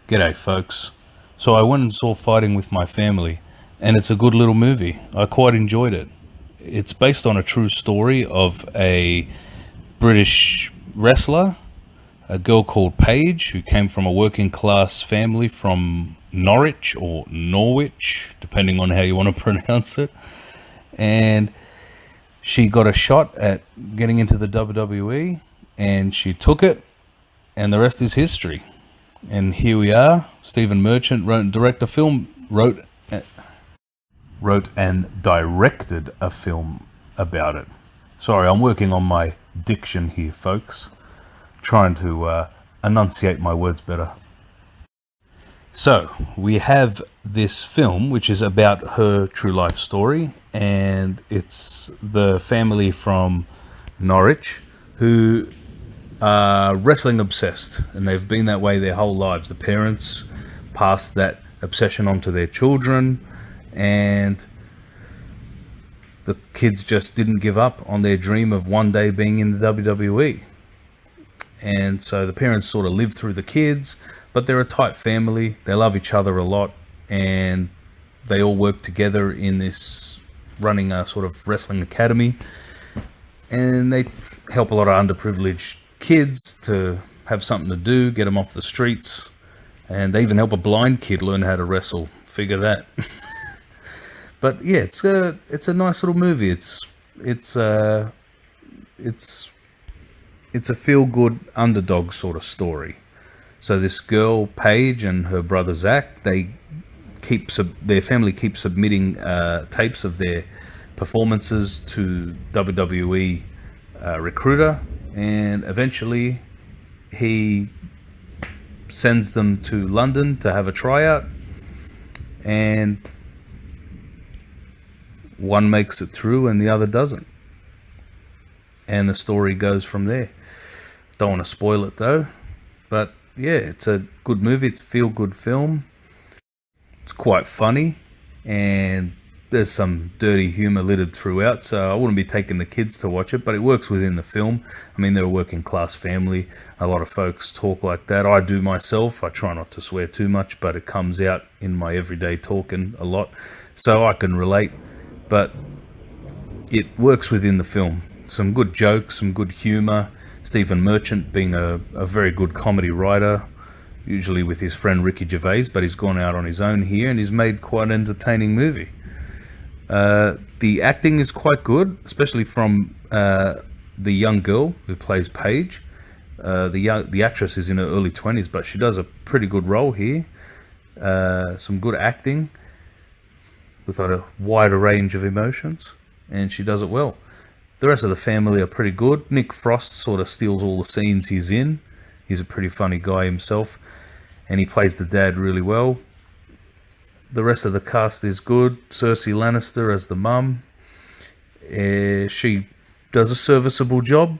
G'day, folks. So I went and saw Fighting with my family, and it's a good little movie. I quite enjoyed it. It's based on a true story of a British wrestler, a girl called Paige, who came from a working class family from Norwich or Norwich, depending on how you want to pronounce it. And she got a shot at getting into the WWE, and she took it, and the rest is history. And here we are. Stephen Merchant wrote and directed a film about it. Sorry, I'm working on my diction here, folks. Trying to enunciate my words better. So, we have this film, which is about her true life story, and it's the family from Norwich who are wrestling obsessed, and they've been that way their whole lives. The parents passed that obsession on to their children, and the kids just didn't give up on their dream of one day being in the WWE. And so the parents sort of live through the kids, but they're a tight family. They love each other a lot, and they all work together in this running a sort of wrestling academy, and they help a lot of underprivileged kids to have something to do, get them off the streets, and they even help a blind kid learn how to wrestle. Figure that. But yeah, it's a nice little movie. It's a feel-good underdog sort of story. So this girl Paige and her brother Zach, their family keeps submitting tapes of their performances to WWE Recruiter, and eventually he sends them to London to have a tryout, and one makes it through and the other doesn't, and the story goes from there. Don't want to spoil it though, but yeah, it's a good movie. It's a feel-good film. It's quite funny, and there's some dirty humor littered throughout, so I wouldn't be taking the kids to watch it, but it works within the film. I mean, they're a working class family. A lot of folks talk like that. I do myself. I try not to swear too much, but it comes out in my everyday talking a lot, so I can relate. But it works within the film. Some good jokes, some good humor. Stephen Merchant being a very good comedy writer, usually with his friend Ricky Gervais, but he's gone out on his own here, and he's made quite an entertaining movie. The acting is quite good, especially from the young girl who plays Paige. The actress is in her early 20s, but she does a pretty good role here. Some good acting with a wider range of emotions, and she does it well. The rest of the family are pretty good. Nick Frost sort of steals all the scenes he's in. He's a pretty funny guy himself, and he plays the dad really well. The rest of the cast is good. Cersei Lannister as the mum. She does a serviceable job.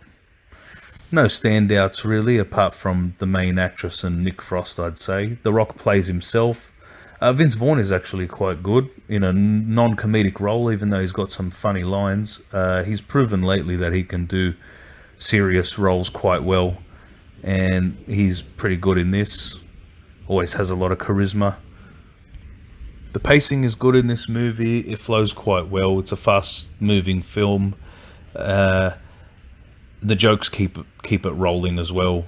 No standouts really, apart from the main actress and Nick Frost, I'd say. The Rock plays himself. Vince Vaughn is actually quite good in a non-comedic role, even though he's got some funny lines. He's proven lately that he can do serious roles quite well, and he's pretty good in this. Always has a lot of charisma. The pacing is good in this movie. It flows quite well. It's a fast-moving film. The jokes keep it rolling as well.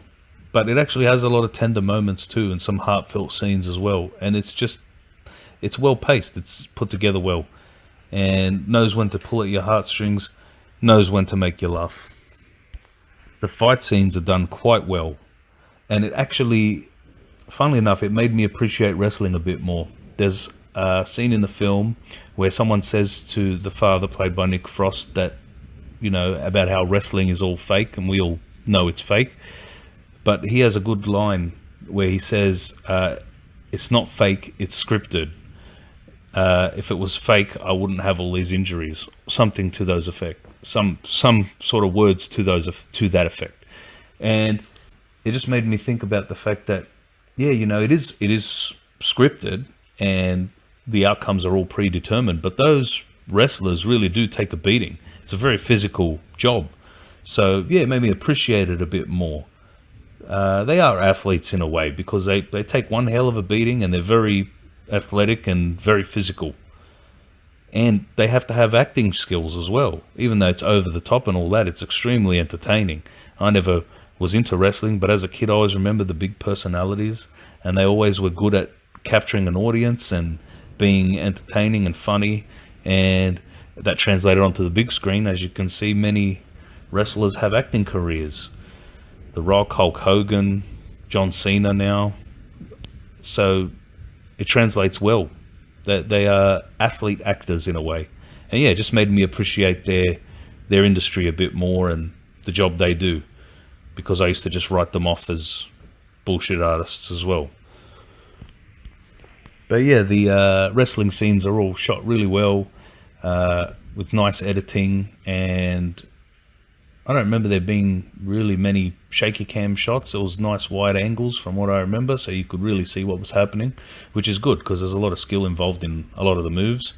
But it actually has a lot of tender moments too, and some heartfelt scenes as well. And it's well-paced. It's put together well, and knows when to pull at your heartstrings, knows when to make you laugh. The fight scenes are done quite well, and it actually, funnily enough, it made me appreciate wrestling a bit more. There's a scene in the film where someone says to the father, played by Nick Frost, that, about how wrestling is all fake, and we all know it's fake. But he has a good line where he says, it's not fake, it's scripted. If it was fake, I wouldn't have all these injuries. Something to those effect. Some sort of words to that effect. And it just made me think about the fact that, it is scripted, and the outcomes are all predetermined, but those wrestlers really do take a beating. It's a very physical job. So, it made me appreciate it a bit more. They are athletes in a way because they take one hell of a beating and they're very athletic and very physical. And they have to have acting skills as well. Even though it's over the top and all that, it's extremely entertaining. I never was into wrestling, but as a kid I always remember the big personalities, and they always were good at capturing an audience and being entertaining and funny, and that translated onto the big screen. As you can see, many wrestlers have acting careers. The Rock, Hulk Hogan, John Cena now. So it translates well. They are athlete actors in a way. And yeah, it just made me appreciate their industry a bit more and the job they do, because I used to just write them off as bullshit artists as well. But yeah, the wrestling scenes are all shot really well, with nice editing, and I don't remember there being really many shaky cam shots. It was nice wide angles from what I remember, so you could really see what was happening, which is good because there's a lot of skill involved in a lot of the moves.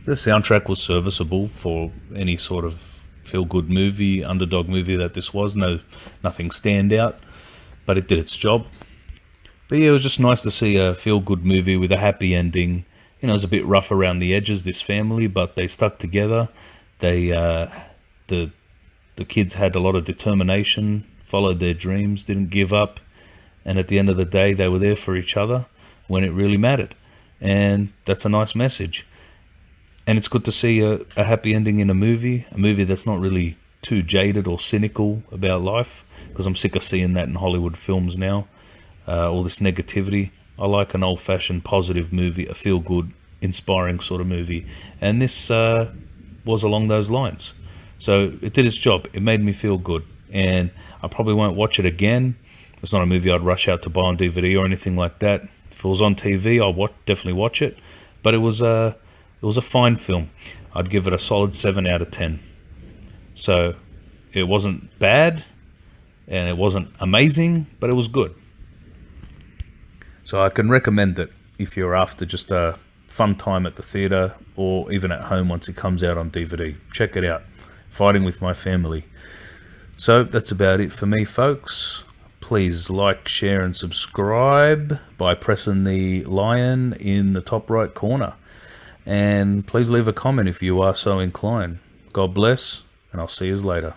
The soundtrack was serviceable for any sort of feel-good movie, underdog movie that this was. Nothing standout, but it did its job. But yeah, it was just nice to see a feel-good movie with a happy ending. You know, it was a bit rough around the edges, this family, but they stuck together. They, the kids had a lot of determination, followed their dreams, didn't give up, and at the end of the day, they were there for each other when it really mattered. And that's a nice message. And it's good to see a happy ending in a movie that's not really too jaded or cynical about life, because I'm sick of seeing that in Hollywood films now. All this negativity. I like an old-fashioned positive movie, a feel-good, inspiring sort of movie, and this was along those lines. So it did its job. It made me feel good, and I probably won't watch it again. It's not a movie I'd rush out to buy on DVD or anything like that. If it was on TV, I'll definitely watch it. But it was a fine film. I'd give it a solid 7 out of 10. So it wasn't bad, and it wasn't amazing, but it was good. So I can recommend it if you're after just a fun time at the theatre or even at home once it comes out on DVD. Check it out. Fighting with My Family. So that's about it for me, folks. Please like, share and subscribe by pressing the lion in the top right corner. And please leave a comment if you are so inclined. God bless, and I'll see you later.